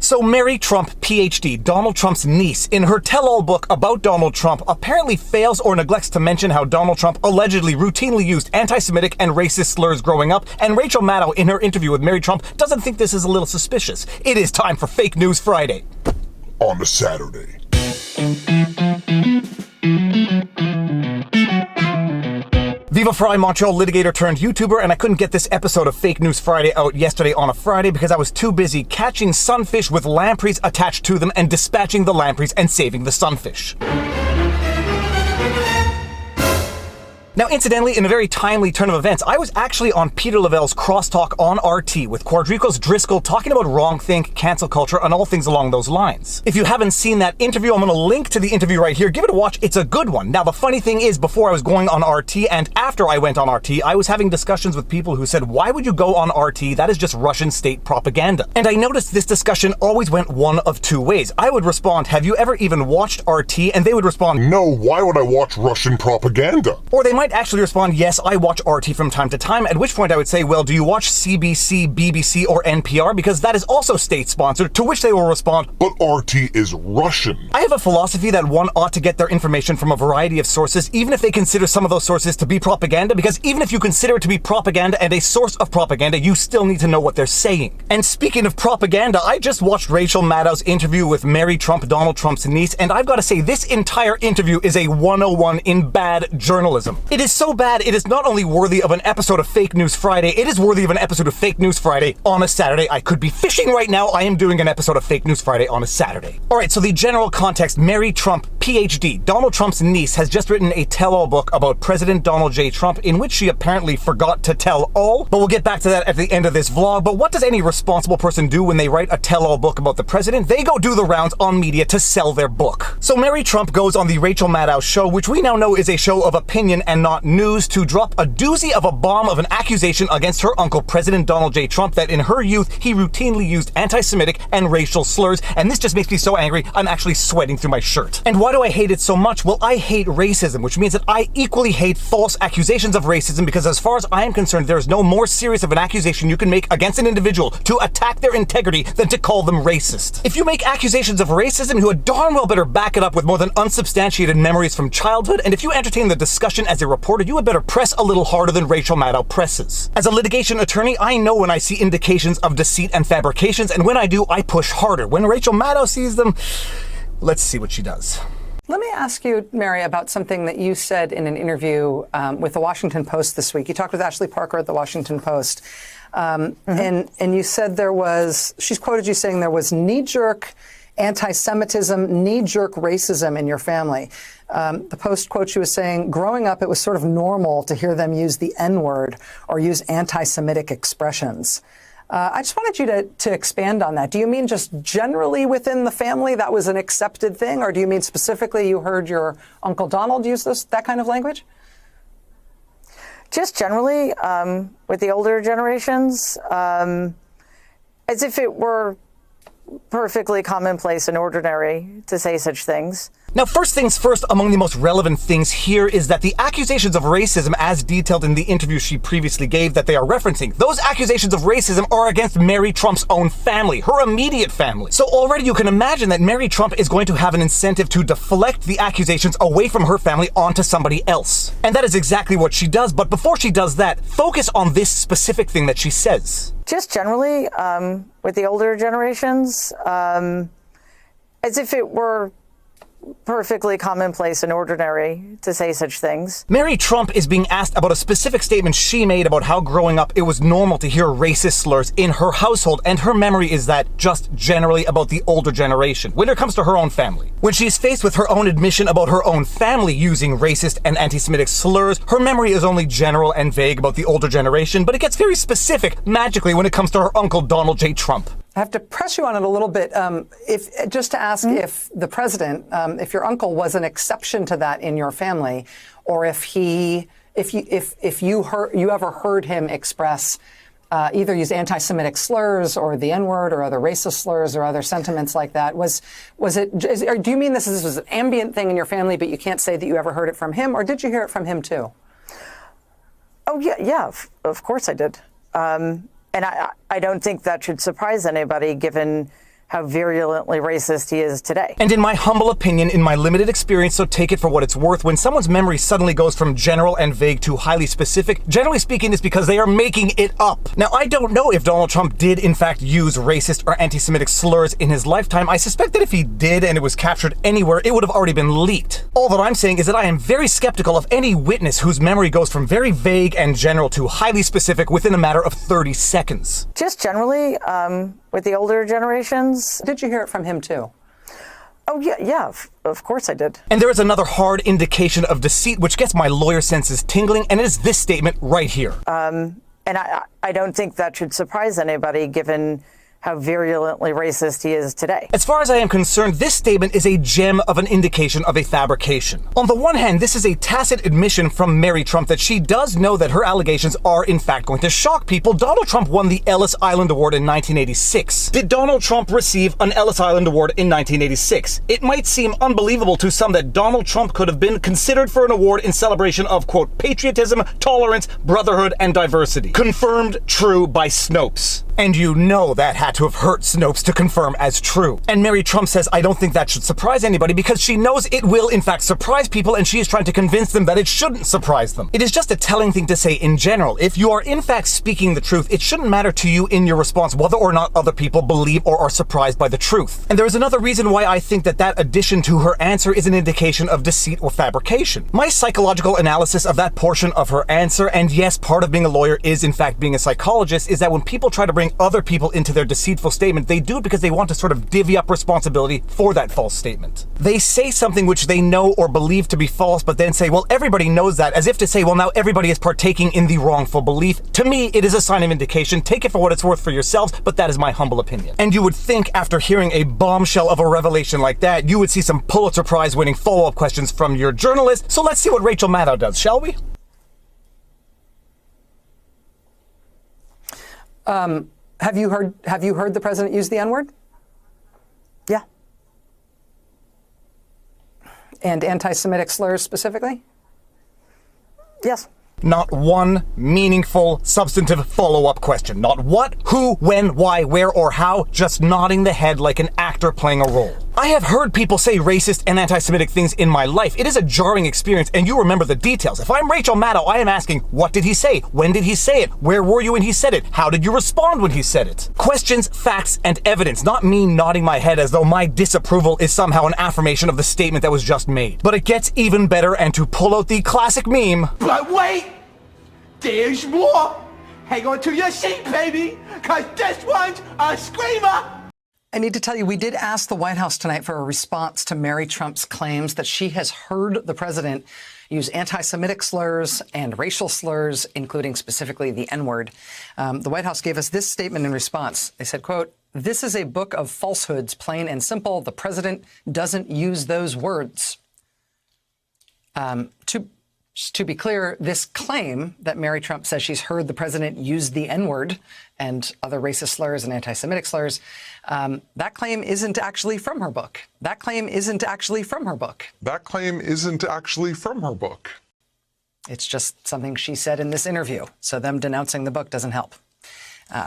So Mary Trump, PhD, Donald Trump's niece, in her tell-all book about Donald Trump, apparently fails or neglects to mention how Donald Trump allegedly routinely used anti-Semitic and racist slurs growing up, and Rachel Maddow, in her interview with Mary Trump, doesn't think this is a little suspicious. It is time for Fake News Friday. On a Saturday. Viva Frei, Montreal litigator turned YouTuber, and I couldn't get this episode of Fake News Friday out yesterday on a Friday because I was too busy catching sunfish with lampreys attached to them and dispatching the lampreys and saving the sunfish. Now, incidentally, in a very timely turn of events, I was actually on Peter Lavelle's Crosstalk on RT with Quadricos Driscoll talking about wrongthink, cancel culture, and all things along those lines. If you haven't seen that interview, I'm going to link to the interview right here. Give it a watch. It's a good one. Now, the funny thing is, before I was going on RT and after I went on RT, I was having discussions with people who said, why would you go on RT? That is just Russian state propaganda. And I noticed this discussion always went one of two ways. I would respond, have you ever even watched RT? And they would respond, no, why would I watch Russian propaganda? Or they might actually respond, yes, I watch RT from time to time, at which point I would say, well, do you watch CBC, BBC, or NPR? Because that is also state-sponsored, to which they will respond, but RT is Russian. I have a philosophy that one ought to get their information from a variety of sources, even if they consider some of those sources to be propaganda, because even if you consider it to be propaganda and a source of propaganda, you still need to know what they're saying. And speaking of propaganda, I just watched Rachel Maddow's interview with Mary Trump, Donald Trump's niece, and I've got to say, this entire interview is a 101 in bad journalism. It is so bad, it is not only worthy of an episode of Fake News Friday, it is worthy of an episode of Fake News Friday on a Saturday. I could be fishing right now. I am doing an episode of Fake News Friday on a Saturday. Alright, so the general context, Mary Trump, PhD, Donald Trump's niece, has just written a tell-all book about President Donald J. Trump, in which she apparently forgot to tell all, but we'll get back to that at the end of this vlog. But what does any responsible person do when they write a tell-all book about the president? They go do the rounds on media to sell their book. So Mary Trump goes on the Rachel Maddow show, which we now know is a show of opinion and not news, to drop a doozy of a bomb of an accusation against her uncle, President Donald J. Trump, that in her youth, he routinely used anti-Semitic and racial slurs, and this just makes me so angry, I'm actually sweating through my shirt. And why do I hate it so much? Well, I hate racism, which means that I equally hate false accusations of racism, because as far as I am concerned, there is no more serious of an accusation you can make against an individual to attack their integrity than to call them racist. If you make accusations of racism, you had darn well better back it up with more than unsubstantiated memories from childhood, and if you entertain the discussion as a reporter, you had better press a little harder than Rachel Maddow presses. As a litigation attorney, I know when I see indications of deceit and fabrications, and when I do, I push harder. When Rachel Maddow sees them, let's see what she does. Let me ask you, Mary, about something that you said in an interview with the Washington Post this week. You talked with Ashley Parker at the Washington Post, and you said she's quoted you saying there was knee-jerk anti-Semitism, knee-jerk racism in your family. The Post quotes you as saying, growing up, it was sort of normal to hear them use the N-word or use anti-Semitic expressions. I just wanted you to expand on that. Do you mean just generally within the family that was an accepted thing, or do you mean specifically you heard your Uncle Donald use that kind of language? Just generally, with the older generations, as if it were perfectly commonplace and ordinary to say such things. Now, first things first, among the most relevant things here is that the accusations of racism, as detailed in the interview she previously gave that they are referencing, those accusations of racism are against Mary Trump's own family, her immediate family. So already you can imagine that Mary Trump is going to have an incentive to deflect the accusations away from her family onto somebody else. And that is exactly what she does. But before she does that, focus on this specific thing that she says. Just generally, with the older generations, as if it were perfectly commonplace and ordinary to say such things. Mary Trump is being asked about a specific statement she made about how growing up it was normal to hear racist slurs in her household, and her memory is that just generally about the older generation when it comes to her own family. When she's faced with her own admission about her own family using racist and anti-Semitic slurs, her memory is only general and vague about the older generation, but it gets very specific magically when it comes to her uncle Donald J. Trump. I have to press you on it a little bit, just to ask if the president, if your uncle was an exception to that in your family, or if you ever heard him express either use anti-Semitic slurs or the N-word or other racist slurs or other sentiments like that. Or do you mean this was an ambient thing in your family, but you can't say that you ever heard it from him, or did you hear it from him too? Oh yeah, of course I did. And I don't think that should surprise anybody, given how virulently racist he is today. And in my humble opinion, in my limited experience, so take it for what it's worth, when someone's memory suddenly goes from general and vague to highly specific, generally speaking, it's because they are making it up. Now, I don't know if Donald Trump did in fact use racist or anti-Semitic slurs in his lifetime. I suspect that if he did and it was captured anywhere, it would have already been leaked. All that I'm saying is that I am very skeptical of any witness whose memory goes from very vague and general to highly specific within a matter of 30 seconds. Just generally, with the older generations. Did you hear it from him too? Oh, yeah, of course I did. And there is another hard indication of deceit which gets my lawyer senses tingling, and it is this statement right here. And I don't think that should surprise anybody given how virulently racist he is today. As far as I am concerned, this statement is a gem of an indication of a fabrication. On the one hand, this is a tacit admission from Mary Trump that she does know that her allegations are in fact going to shock people. Donald Trump won the Ellis Island Award in 1986. Did Donald Trump receive an Ellis Island Award in 1986? It might seem unbelievable to some that Donald Trump could have been considered for an award in celebration of, quote, patriotism, tolerance, brotherhood, and diversity. Confirmed true by Snopes. And you know that had to have hurt Snopes to confirm as true. And Mary Trump says, I don't think that should surprise anybody because she knows it will in fact surprise people, and she is trying to convince them that it shouldn't surprise them. It is just a telling thing to say in general. If you are in fact speaking the truth, it shouldn't matter to you in your response whether or not other people believe or are surprised by the truth. And there is another reason why I think that that addition to her answer is an indication of deceit or fabrication. My psychological analysis of that portion of her answer, and yes, part of being a lawyer is in fact being a psychologist, is that when people try to bring other people into their deceitful statement, they do it because they want to sort of divvy up responsibility for that false statement. They say something which they know or believe to be false, but then say, well, everybody knows that, as if to say, well, now everybody is partaking in the wrongful belief. To me, it is a sign of indication. Take it for what it's worth for yourselves, but that is my humble opinion. And you would think after hearing a bombshell of a revelation like that, you would see some Pulitzer Prize winning follow-up questions from your journalist. So let's see what Rachel Maddow does, shall we? Have you heard the president use the N-word? Yeah. And anti-Semitic slurs specifically? Yes. Not one meaningful, substantive follow-up question. Not what, who, when, why, where, or how, just nodding the head like an actor playing a role. I have heard people say racist and anti-Semitic things in my life. It is a jarring experience, and you remember the details. If I'm Rachel Maddow, I am asking, what did he say? When did he say it? Where were you when he said it? How did you respond when he said it? Questions, facts, and evidence, not me nodding my head as though my disapproval is somehow an affirmation of the statement that was just made. But it gets even better, and to pull out the classic meme... But wait! There's more! Hang on to your seat, baby! Cause this one's a screamer! I need to tell you, we did ask the White House tonight for a response to Mary Trump's claims that she has heard the president use anti-Semitic slurs and racial slurs, including specifically the N-word. The White House gave us this statement in response. They said, quote, "This is a book of falsehoods, plain and simple. The president doesn't use those words." To be clear, this claim that Mary Trump says she's heard the president use the N-word and other racist slurs and anti-Semitic slurs, that claim isn't actually from her book. That claim isn't actually from her book. That claim isn't actually from her book. It's just something she said in this interview, so them denouncing the book doesn't help.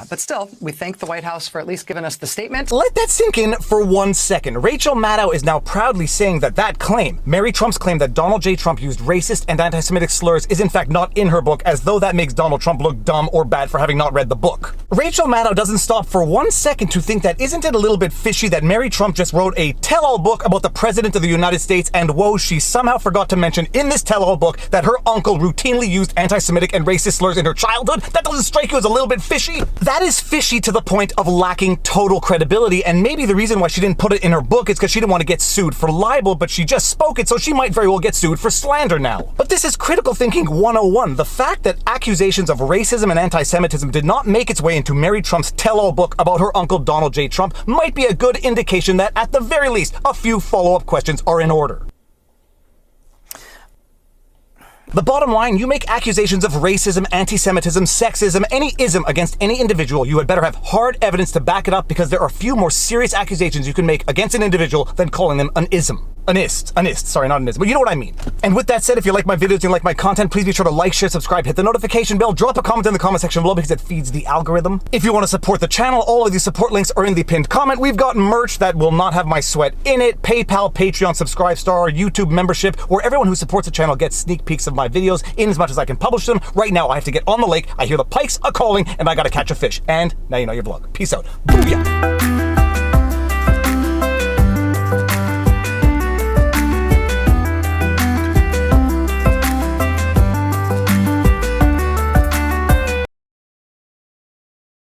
But still, we thank the White House for at least giving us the statement. Let that sink in for 1 second. Rachel Maddow is now proudly saying that that claim, Mary Trump's claim that Donald J. Trump used racist and anti-Semitic slurs, is in fact not in her book, as though that makes Donald Trump look dumb or bad for having not read the book. Rachel Maddow doesn't stop for 1 second to think that isn't it a little bit fishy that Mary Trump just wrote a tell-all book about the President of the United States, and whoa, she somehow forgot to mention in this tell-all book that her uncle routinely used anti-Semitic and racist slurs in her childhood? That doesn't strike you as a little bit fishy? That is fishy to the point of lacking total credibility, and maybe the reason why she didn't put it in her book is because she didn't want to get sued for libel, but she just spoke it, so she might very well get sued for slander now. But this is critical thinking 101. The fact that accusations of racism and anti-Semitism did not make its way into Mary Trump's tell-all book about her uncle Donald J. Trump might be a good indication that, at the very least, a few follow-up questions are in order. The bottom line, you make accusations of racism, anti-Semitism, sexism, any ism against any individual, you had better have hard evidence to back it up, because there are few more serious accusations you can make against an individual than calling them an ism. Sorry, not an ist. But you know what I mean. And with that said, if you like my videos and you like my content, please be sure to like, share, subscribe, hit the notification bell, drop a comment in the comment section below because it feeds the algorithm. If you want to support the channel, all of these support links are in the pinned comment. We've got merch that will not have my sweat in it, PayPal, Patreon, Subscribe Star, YouTube membership, where everyone who supports the channel gets sneak peeks of my videos in as much as I can publish them. Right now, I have to get on the lake, I hear the pikes a calling, and I gotta catch a fish. And now you know your vlog. Peace out. Booyah!